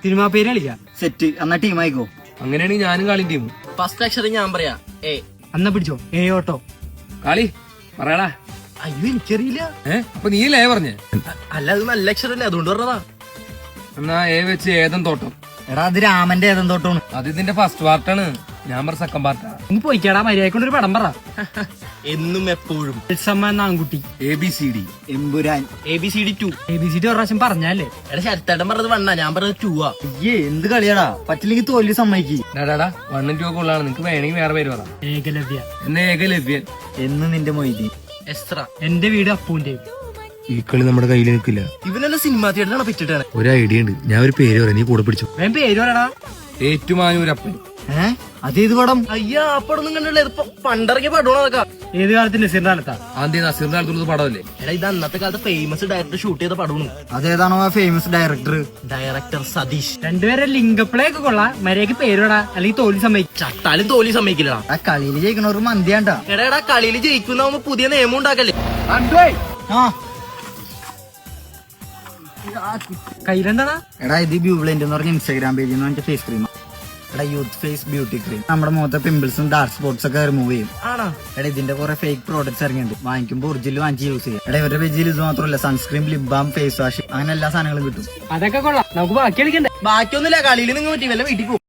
Cinema പേര് കളിക്കാം. Set എന്നാ ടീം ആയിക്കോ. അങ്ങനെയാണെങ്കിൽ ഞാനും കളി ടീം. ഫസ്റ്റ് അക്ഷരം ഞാൻ പറയാ ഏ. അന്ന പിടിച്ചോ ഏ ഓട്ടോ. കളി പറയാടാ. അയ്യോ എനിക്കറിയില്ല. അപ്പൊ നീയല്ലേ പറഞ്ഞേ? അല്ല അത് നല്ല അക്ഷരല്ലേ, അതുകൊണ്ട് പറഞ്ഞതാ. എന്നാ എ വെച്ച് ഏതൻ തോട്ടം. എടാ അത് രാമന്റെ ഏതം തോട്ടമാണ്. അത് ഇതിന്റെ ഫസ്റ്റ് പാർട്ടാണ്. ഞാൻ പറഞ്ഞ സെക്കൻഡ് പാർട്ടാ. ഒന്ന് പോയിക്കാടാ, മര്യാദക്കൊണ്ടൊരു പടം പറ. എന്നും എപ്പോഴും എൽസമ്മ എന്ന ആൺകുട്ടി. ABCD. എമ്പുരാൻ. ABCD 2. ABCD ഒരു പ്രാവശ്യം പറഞ്ഞല്ലേ? എടാ ശരത്തേട്ടൻ പറഞ്ഞത് 1, ഞാൻ പറഞ്ഞത് 2. അയ്യേ എന്ത് കളിയാടാ, പറ്റില്ലെങ്കിൽ തോൽവി സമ്മതിക്ക്. ഡാടാ 1 ഉം 2 ഒക്കെ ഉള്ളതാണ്. നിനക്ക് വേണമെങ്കിൽ വേറെ പേര് പറ. ഏകലവ്യ. എന്നെ ഏകലവ്യൻ. എന്ന് നിന്റെ മൊയ്തി. എസ്ത്ര. എന്റെ വീട് അപ്പൂന്റെ. ഈ കളി നമ്മുടെ കയ്യിൽ നിൽക്കില്ല. ഇവനെല്ലാം സിനിമാ തിയേറ്ററാണ് പറ്റിട്ടാണ്. ഒരു ഐഡിയ ഉണ്ട്. ഞാൻ ഒരു പേര് പറയാം, നീ കൂടെ പിടിച്ചു. വേം പേര് പറയടാ. ഏറ്റുമാനൂരപ്പൻ. അതേത് പടം? അയ്യാ ആ പടമൊന്നും കണ്ടല്ലേ, ഇത് പണ്ടിറങ്ങിയ പടമാണ് അതൊക്കെ. ഏത് കാലത്ത് നസീറിന്റെ കാലത്താ? ആദ്യം നസീറിന്റെ അടുത്തുള്ള പടമല്ലേ? എടാ ഇത് അന്നത്തെ കാലത്ത് ഫേമസ് ഡയറക്ടർ ഷൂട്ട് ചെയ്ത പടമാണ്. അതേതാണോ ആ ഫേമസ് ഡയറക്ടർ? ഡയറക്ടർ സതീഷ്. രണ്ടുപേരെ ലിംഗപ്പിളേ ഒക്കെ കൊള്ളാം. മര്യാദക്ക് പേരുടാ, അല്ലെങ്കിൽ തോൽവി സമ്മതിക്കും. ചത്താലും തോൽവി സമ്മതിക്കില്ലടാ. ആ കളിയിൽ ജയിക്കണവർക്ക് മന്തിയാണ്ടാ. എടാ കളിയിൽ ജയിക്കുന്ന പുതിയ നിയമം ഉണ്ടാക്കല്ലേ. ആ കയ്യിലെന്താടാ? എടാ ഇത് ബ്യൂബ്ലൈൻഡ് എന്ന് പറഞ്ഞ ഇൻസ്റ്റാഗ്രാം പേജിൽ നിന്ന് വാങ്ങിച്ച ഫേസ് ക്രീം. എടാ യൂത്ത് ഫേസ് ബ്യൂട്ടി ക്രീം. നമ്മുടെ മുഖത്തെ പിമ്പിൾസും ഡാർക്ക് സ്പോട്ട്സ് ഒക്കെ റിമൂവ് ചെയ്യും. ആണോ? എടാ ഇതിന്റെ കുറെ ഫേക്ക് പ്രോഡക്ട്സ് ഇറങ്ങിയിട്ടുണ്ട്. വാങ്ങിക്കുമ്പോൾ ഒറിജിനൽ വാങ്ങിച്ച് യൂസ് ചെയ്യാം. എടാ ഇവരുടെ പേജിൽ ഇത് മാത്രമല്ല, sunscreen, lip balm, face wash, അങ്ങനെ എല്ലാ സാധനങ്ങളും കിട്ടും. അതൊക്കെ കൊള്ളാം. നമുക്ക് ബാക്കി കളിക്കണ്ടേ? ബാക്കിയൊന്നുമില്ല, കളിയിൽ നിങ്ങൾ പറ്റി വല്ല വീട്ടിൽ പോകും.